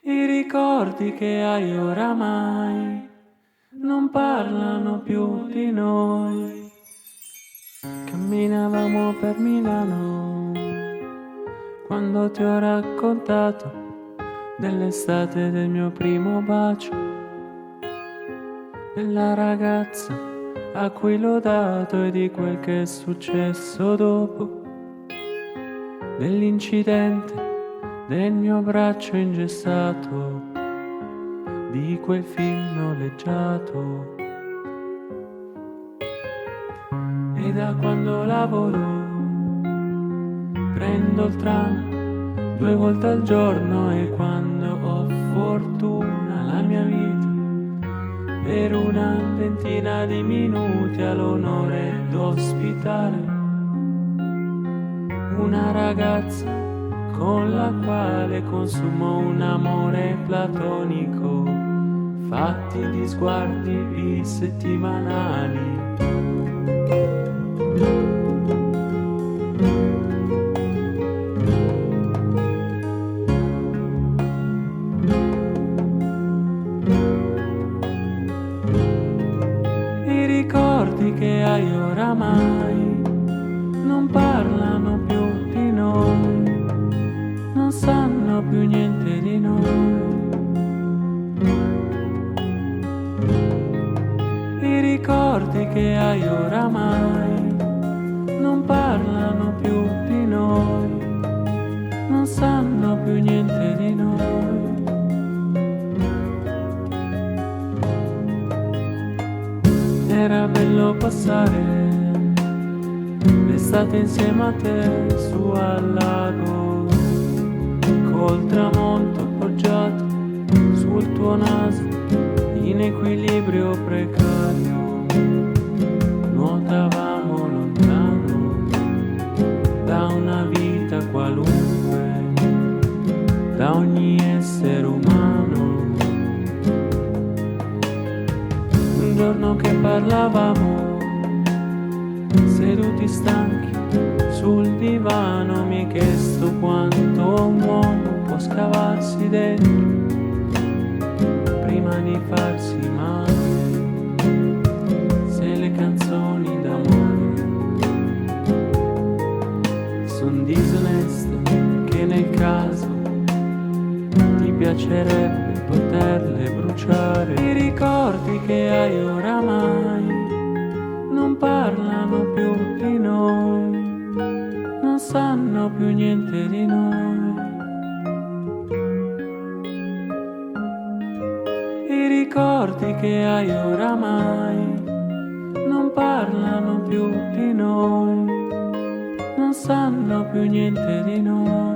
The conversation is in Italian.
I ricordi che hai oramai non parlano più di noi. Camminavamo per Milano quando ti ho raccontato dell'estate del mio primo bacio, della ragazza a cui l'ho dato e di quel che è successo dopo, dell'incidente del mio braccio ingessato, di quel film noleggiato. E da quando lavoro prendo il tram 2 volte al giorno, e quando ho fortuna la mia vita per una ventina di minuti ha l'onore d'ospitare una ragazza con la quale consumo un amore platonico, fatti di sguardi bisettimanali. I ricordi che hai oramai non parlano più di noi, non sanno più niente di noi. I ricordi che hai oramai non parlano più di noi, non sanno più niente di noi. Era bello passare l'estate insieme a te su al lago, col tramonto appoggiato sul tuo naso, in equilibrio precario. Nuotavamo lontano da una vita qualunque, da ogni essere umano. Un giorno che parlavamo, seduti stanchi sul divano, mi hai chiesto quanto un uomo può scavarsi dentro prima di farsi male, se le canzoni d'amore son disoneste, che nel caso ti piacerebbe poterle bruciare. I ricordi che hai oramai non parlano più di noi, non sanno più niente di noi. I ricordi che hai oramai non parlano più di noi, non sanno più niente di noi.